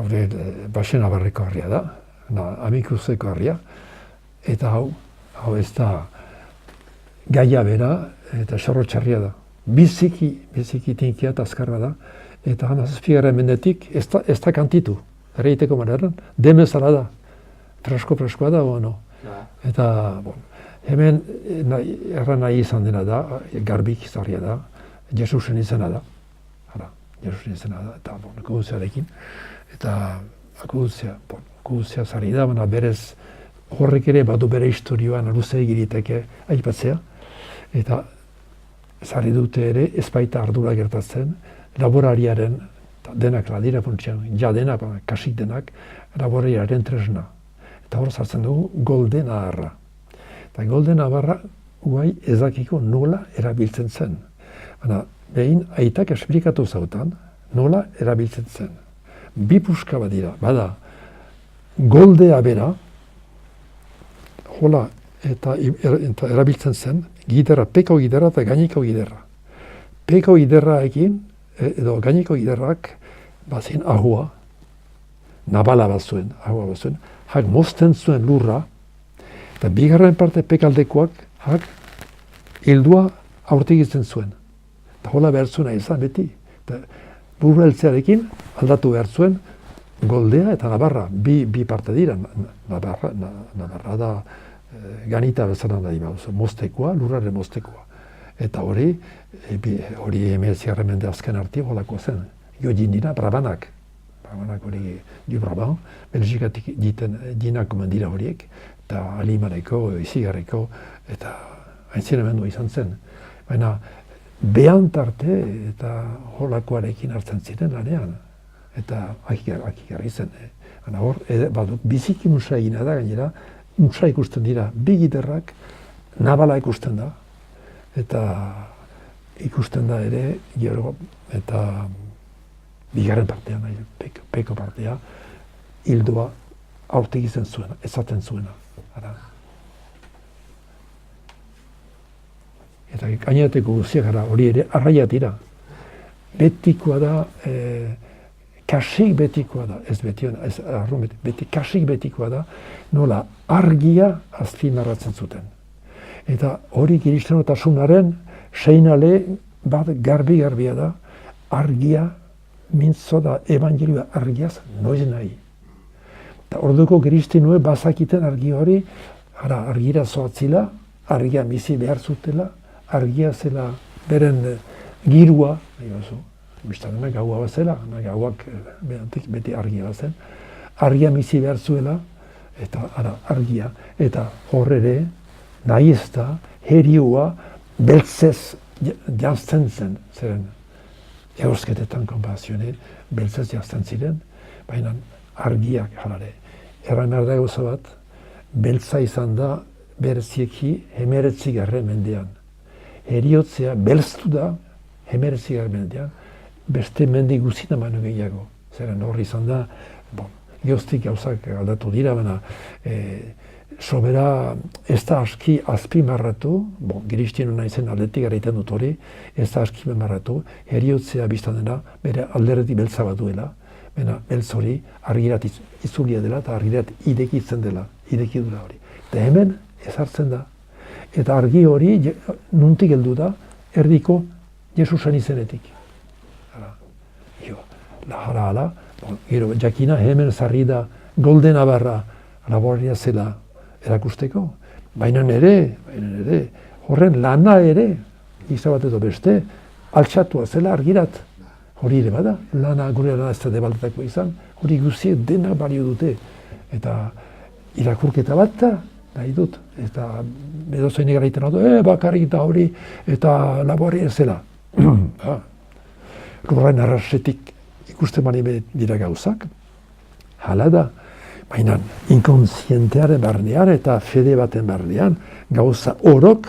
hori Baxena Barriko harria da, Amikuzeko harria, eta hau ez da gaia bera eta xorrotxarria da. Biziki tinkia eta azkarra da, eta hamazazpigarren mendetik ez da kantitu, erreiteko maneran, demezala da, freskoa da, eta hemen erran nahi izan dena da, garbik izarria da, Jesusen izena da, eta akuduziarekin, eta akuduzia zari da, berez horrek ere badu bere historioan luze egiriteke aipatzea, eta zari dute ere ez baita ardura gertatzen, laborariaren, denak ladira funtsian, denak, kasik denak, laborariaren tresna. Eta hor zartzen dugu golden aharra. Eta golden aharra guai ezakiko nola erabiltzen zen. Baina, behin aitak esplikatu zautan, nola erabiltzen zen. Bi puska bat dira, bada, goldea bera, jola eta erabiltzen zen, giderra, peko giderra eta gaineko giderra. Peko giderraekin, edo gaineko giderrak, bazin ahua, nabala bat zuen, hak mozten zuen lurra, eta bigarren parte pekaldekoak, hak hildua aurtegitzen zuen. Eta hola behar zuena izan beti. Burra heltzearekin aldatu behar zuen goldea eta nabarra, bi parte dira, nabarra da ganita bezala nahi bauzu, moztekoa, lurraren moztekoa. Eta hori emeziarren mende azken arti holako zen. Jodin dira Brabanak hori du Braban, Belgikatik dinak dira horiek, eta Alimaneko, Izigarreko, eta aintzinamendu izan zen. Baina, behan tarte eta holakoarekin hartzen ziren lanean, eta akigarri zen. Baina hor, biziki musa egina da gainera, musa ikusten dira, bi giderrak, nabala ikusten da, eta ikusten da ere, gero, eta bigarren partea, peko partea, hildua aurtegitzen zuena, ezaten zuena. Eta gainateko guziak gara, hori ere, arraia dira. Betikoa da, kasik betikoa da, ez beti kasik betikoa da, nola argia azpimarratzen zuten. Eta hori kiristenotasunaren seinale bat garbi-garbia da, argia, mintzo da evangelioa argiaz noiz nahi. Eta orduko kiristenoe bazakiten argi hori, argira zoatzila, argia bizi behar zutela, argia zela beren girua, biztan gaua bat zela, gauak beti argia bat zen, argia bizi behar zuela, eta argia, eta horre nahi ez da, herioa beltzez jantzen zen, zeren eusketetan konpazioen, beltzez jantzen ziren, baina argiak jalare. Erran behar da gauza bat, beltza izan da berezieki 19. mendean. Heriotzea belztu da 19. mendean, beste mendi guzina baino gehiago. Zeren horri izan da, geoztik gauzak aldatu dira, baina sobera ez da aski azpimarratu, giristien naizen aldetik egiten dut hori, ez da aski azpimarratu, heriotzea biztan dena, bere alderdi beltza bat duela, baina beltz hori argirat itzulia dela eta argirat idekitzen dela, idekidura hori. Eta hemen ezartzen da. Eta argi hori nuntik heldu da, erdiko Jesusen izenetik. Hala, gero jakina hemen zarri da golden abarra laboraria zela erakusteko, baina nere, horren lana ere, izan bat edo beste, altxatua zela argirat. Hori ere bada, lana gure lana ez da debaltetako izan, hori guziek dena balio dute. Eta irakurketa bat da, nahi dut, eta edozein egiten hau du, bakarrik eta hori, eta laboraria zela. Lurrain arrasetik ikusten bani dira gauzak, hala da, baina inkontzientearen barnean eta fede baten barnean gauza orok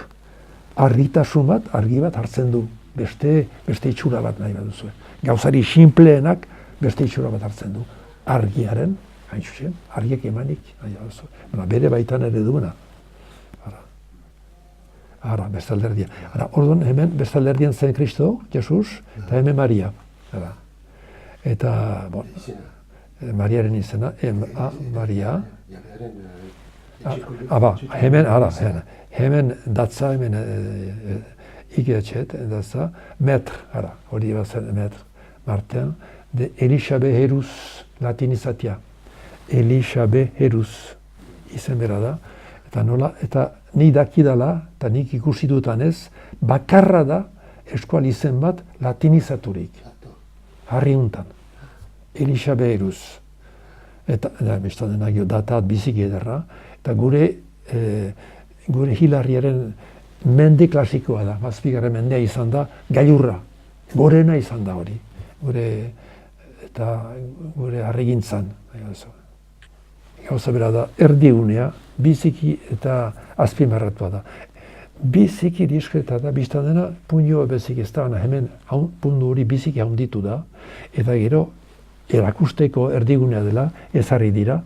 argitasun bat, argi bat hartzen du, beste itxura bat nahi baduzue. Gauzari sinpleenak beste itxura bat hartzen du, argiaren, hain zuzen, argiak emanik nahi baduzue. Bere baitan ere duena. Bestalderdia. Orduan hemen bestalderdian zen Kristo, Jesus, eta hemen Maria. Eta, Mariaren izena, Maria. Hemen datza, hemen igetxet, datza, metr, hori bazen metr, Martin, de Elisabe Heruz latinizatia. Elisabe Heruz izen bera da, eta nola, eta nik dakidala, eta nik ikusi dutanez, bakarra da eskual izen bat latinizaturik. Harri untan. Elisabe Heruz. Eta, bestan denagio, datat biziki ederra, eta gure hilarriaren mende klasikoa da, mazpigarren mendea izan da, gailurra, gorena izan da hori, gure harrigintzan. Gauza bera da, erdigunea, biziki eta azpimarratua da. Biziki diskreta da, biztan dena, puñoa bezik ez da, hemen puntu hori biziki handitu da, eta gero, erakusteko erdigunea dela, ezarri dira,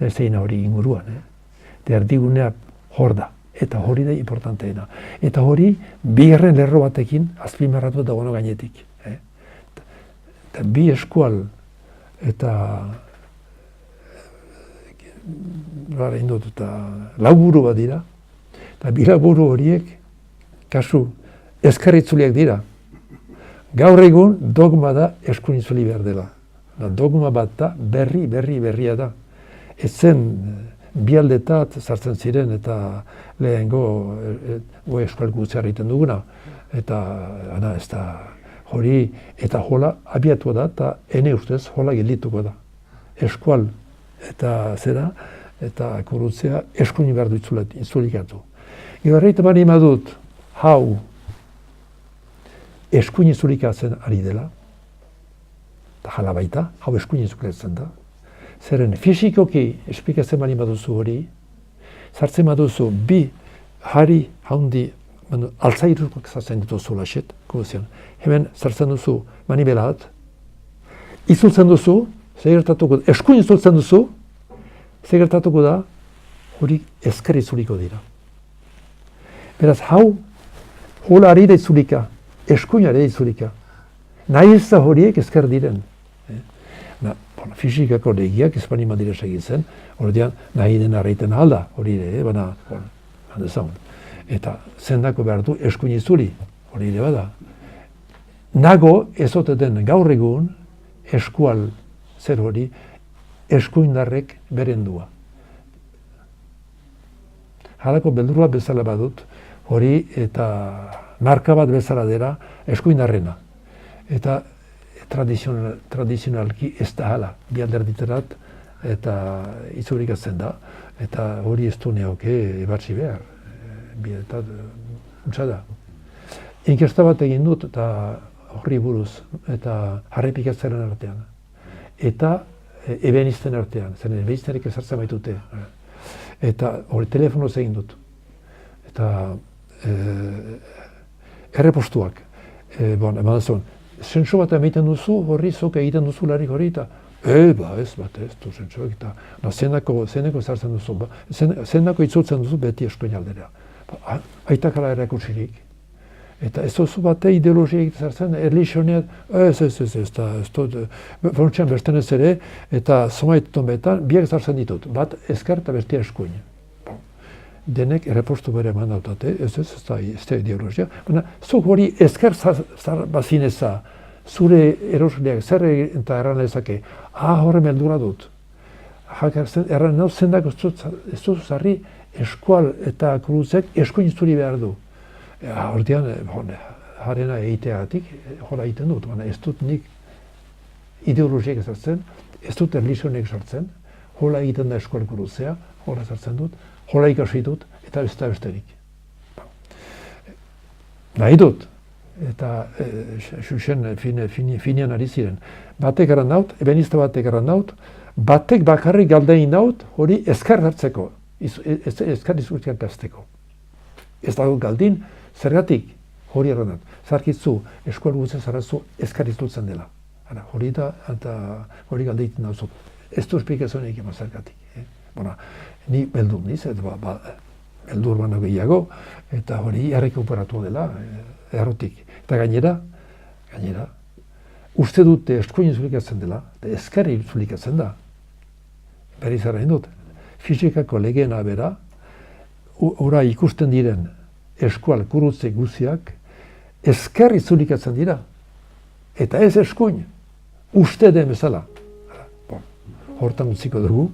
zein hori inguruan. Eta erdigunea hor da, eta hori da importanteena. Eta hori, bigarren lerro batekin azpimarratu dagoeno gainetik. Eta bi eskual, eta laburu bat dira, eta bi laburu horiek, kasu, eskarritzuliak dira. Gaur egun dogma da eskuin itzuli behar dela. Dogma bat da, berria da. Ezen bi aldetat sartzen ziren eta lehengo eskual guztia egiten duguna. Eta ez da hori eta jola abiatua da eta ene ustez jola geldituko da. Eskual eta zera eta korrutzea eskuin behar du itzulikatu. Gero erreiten bani madut, hau eskuin itzulikatzen ari dela, eta jala baita, hau eskuin itzulikatzen da. Zeren fisikoki esplikatzen bani baduzu hori, sartzen baduzu bi hari haundi altzairuak sartzen dituzu laxet, hemen sartzen duzu manibelat, itzultzen duzu, eskuin itzultzen duzu, gertatuko da, hori ezker itzuliko dira. Beraz, hau, hola ari da itzulika, eskuin ari da itzulika. Nahi ez da horiek ezker diren. Fisikako legiak ez bani mandira segitzen, hori nahi den arreiten alda, hori ere, baina, eta zendako behar du eskuin itzuli, hori ere bada. Nago ezote den gaur egun eskual zer hori, eskuindarrek berendua. Halako beldurua bezala badut, hori eta marka bat bezala dela eskuindarrena. Eta tradizionalki ez da hala, bi alderditerat eta itzulikatzen da. Eta hori ez du neoke ebatzi behar, bietat untsa da. Inkesta bat egin dut eta horri buruz eta harrepikatzaren artean. Eta ebenizten artean, zeren ebeniztenek ezartzen baitute. Eta hori telefonoz egin dut. Eta errepostuak. Eman zuen, zentsu bat egiten duzu, horri zok egiten duzu larik hori, eta ez du zentsuak, eta zenako ezartzen duzu, zenako itzultzen duzu beti eskuin aldera. Aitakala erakutsirik. Eta ez duzu bate ideologia egiten zartzen, erlizioneat, fontxean berten ez ere, eta zomaiteton betan, biak zartzen ditut, bat ezker eta bestia eskuin. Denek errepostu bere eman dautate, ez da ideologia, baina zuk hori ezker bazineza, zure erosleak zer eta erran lezake, horre meldura dut. Erran nau zendak ez dut zarri eskual eta kruzek eskuin zuri behar du. Hortian, harena egiteagatik, jola egiten dut, baina ez dut nik ideologiak ezartzen, ez dut erlizionek sartzen, jola egiten da eskual kruzea, jola ezartzen dut, jola ikasi dut, eta ez da besterik. Nahi dut, eta xuxen finean ari ziren. Batek eran naut, ebenizte batek eran naut, batek bakarrik galdein naut, hori ezkar hartzeko, ezkar izurtiak gazteko. Ez dago galdin, zergatik hori erran dut. Zarkitzu, eskual gutzen zarratzu ezkar izurtzen dela. Hori da, eta hori galdeiten dauzut. Ez du esplikazionik eman zergatik. Ni beldur niz, beldur baino gehiago, eta hori errekuperatu dela, errotik. Eta gainera, uste dute eskuin izulikatzen dela, eta ezker izulikatzen da. berriz errain dut, fizikako legeen abera, ora ikusten diren eskual gurutze guziak, ezker itzulikatzen dira. Eta ez eskuin, uste den bezala. Hortan utziko dugu,